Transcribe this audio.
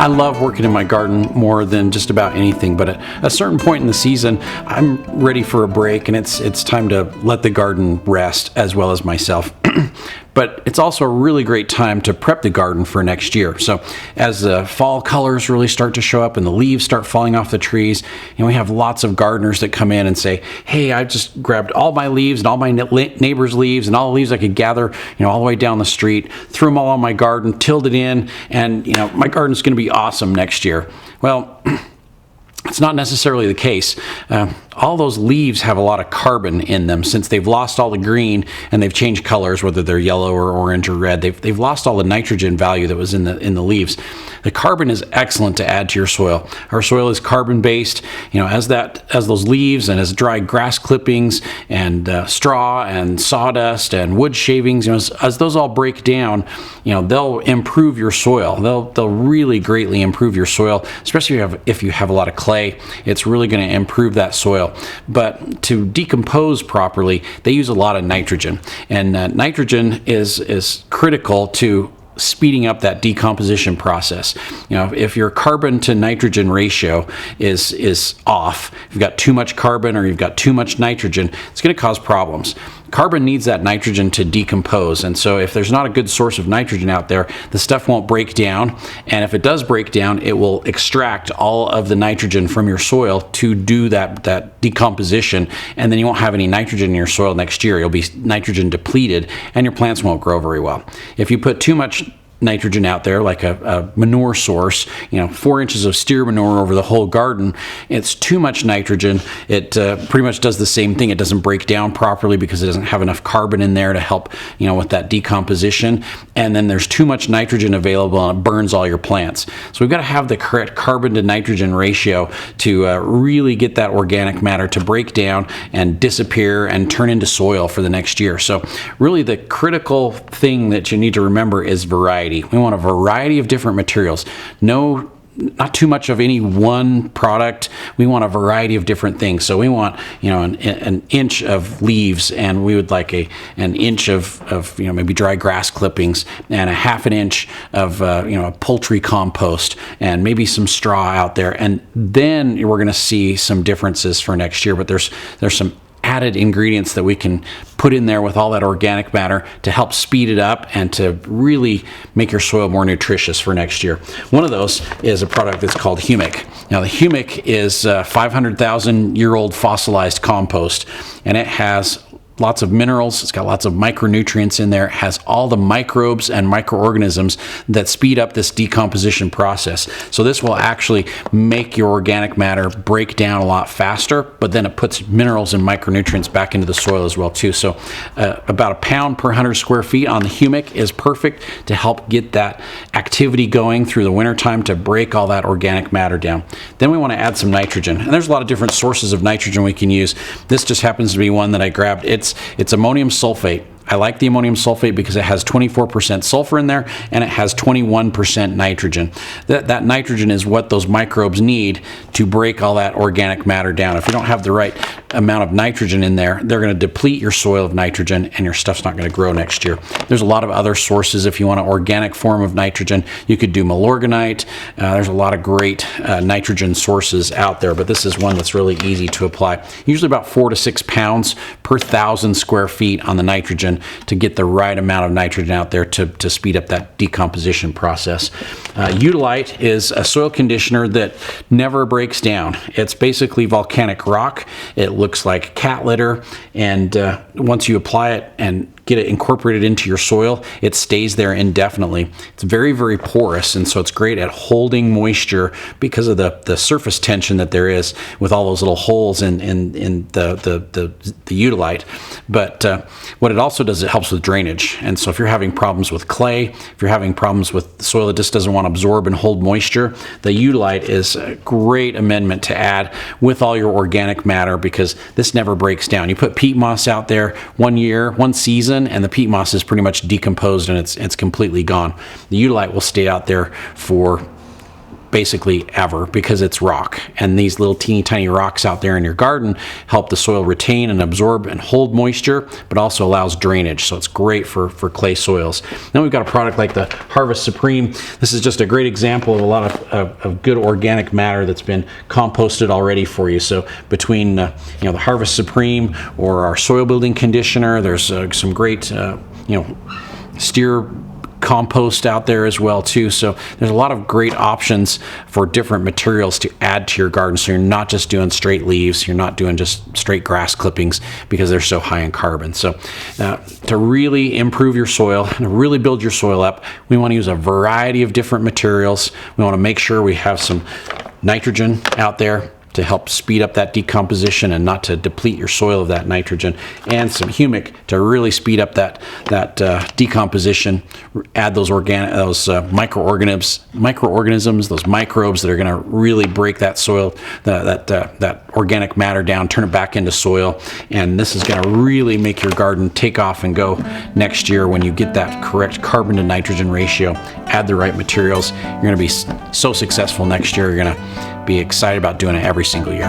I love working in my garden more than just about anything, but at a certain point in the season, I'm ready for a break, and it's time to let the garden rest as well as myself. But it's also a really great time to prep the garden for next year. So as the fall colors really start to show up and the leaves start falling off the trees, and we have lots of gardeners that come in and say, hey, I just grabbed all my leaves and all my neighbors' leaves and all the leaves I could gather, all the way down the street, threw them all on my garden, tilled it in, and my garden's going to be awesome next year. Well, it's not necessarily the case. All those leaves have a lot of carbon in them since they've lost all the green and they've changed colors, whether they're yellow or orange or red. They've lost all the nitrogen value that was in the leaves. The carbon is excellent to add to your soil. Our soil is carbon based. As those leaves and as dry grass clippings and straw and sawdust and wood shavings, as those all break down, they'll improve your soil. They'll really greatly improve your soil, especially if you have a lot of clay. It's really going to improve that soil. But to decompose properly, they use a lot of nitrogen, and nitrogen is critical to speeding up that decomposition process. If your carbon to nitrogen ratio is off, if you've got too much carbon or you've got too much nitrogen, it's going to cause problems. Carbon needs that nitrogen to decompose, and so if there's not a good source of nitrogen out there, the stuff won't break down, and if it does break down, it will extract all of the nitrogen from your soil to do that decomposition, and then you won't have any nitrogen in your soil next year. You'll be nitrogen depleted, and your plants won't grow very well. If you put too much nitrogen out there, like a manure source, 4 inches of steer manure over the whole garden, it's too much nitrogen. It pretty much does the same thing. It doesn't break down properly because it doesn't have enough carbon in there to help, with that decomposition. And then there's too much nitrogen available and it burns all your plants. So we've got to have the correct carbon to nitrogen ratio to really get that organic matter to break down and disappear and turn into soil for the next year. So really the critical thing that you need to remember is variety. We want a variety of different materials. Not too much of any one product. We want a variety of different things. So we want, an inch of leaves, and we would like an inch of maybe dry grass clippings, and a half an inch of a poultry compost, and maybe some straw out there. And then we're going to see some differences for next year. But there's some added ingredients that we can put in there with all that organic matter to help speed it up and to really make your soil more nutritious for next year. One of those is a product that's called humic. Now the humic is 500,000-year-old fossilized compost, and it has lots of minerals. It's got lots of micronutrients in there. It has all the microbes and microorganisms that speed up this decomposition process. So this will actually make your organic matter break down a lot faster, but then it puts minerals and micronutrients back into the soil as well too. So about a pound per 100 square feet on the humic is perfect to help get that activity going through the wintertime to break all that organic matter down. Then we want to add some nitrogen. And there's a lot of different sources of nitrogen we can use. This just happens to be one that I grabbed. It's ammonium sulfate. I like the ammonium sulfate because it has 24% sulfur in there and it has 21% nitrogen. That nitrogen is what those microbes need to break all that organic matter down. If you don't have the right amount of nitrogen in there, they're going to deplete your soil of nitrogen and your stuff's not going to grow next year. There's a lot of other sources. If you want an organic form of nitrogen, you could do malorganite. There's a lot of great nitrogen sources out there, but this is one that's really easy to apply. Usually about 4 to 6 pounds per 1,000 square feet on the nitrogen to get the right amount of nitrogen out there to speed up that decomposition process. Eutolite is a soil conditioner that never breaks down. It's basically volcanic rock. It looks like cat litter, and once you apply it and get it incorporated into your soil, it stays there indefinitely. It's very, very porous, and so it's great at holding moisture because of the surface tension that there is with all those little holes in the eutolite. But what it also does, it helps with drainage. And so if you're having problems with clay, if you're having problems with soil that just doesn't want to absorb and hold moisture, the eutolite is a great amendment to add with all your organic matter because this never breaks down. You put peat moss out there one season, and the peat moss is pretty much decomposed and it's completely gone. The eutolite will stay out there for basically ever, because it's rock. And these little teeny tiny rocks out there in your garden help the soil retain and absorb and hold moisture, but also allows drainage. So it's great for clay soils. Then we've got a product like the Harvest Supreme. This is just a great example of a lot of good organic matter that's been composted already for you. So between the Harvest Supreme or our soil building conditioner, there's some great steer compost out there as well too. So there's a lot of great options for different materials to add to your garden, so you're not just doing straight leaves, you're not doing just straight grass clippings, because they're so high in carbon. So to really improve your soil and to really build your soil up, we want to use a variety of different materials. We want to make sure we have some nitrogen out there to help speed up that decomposition and not to deplete your soil of that nitrogen, and some humic to really speed up that decomposition. Add those microorganisms, those microbes that are going to really break that soil, that organic matter down, turn it back into soil. And this is going to really make your garden take off and go next year when you get that correct carbon to nitrogen ratio. Add the right materials. You're going to be so successful next year. You're going to be excited about doing it every single year.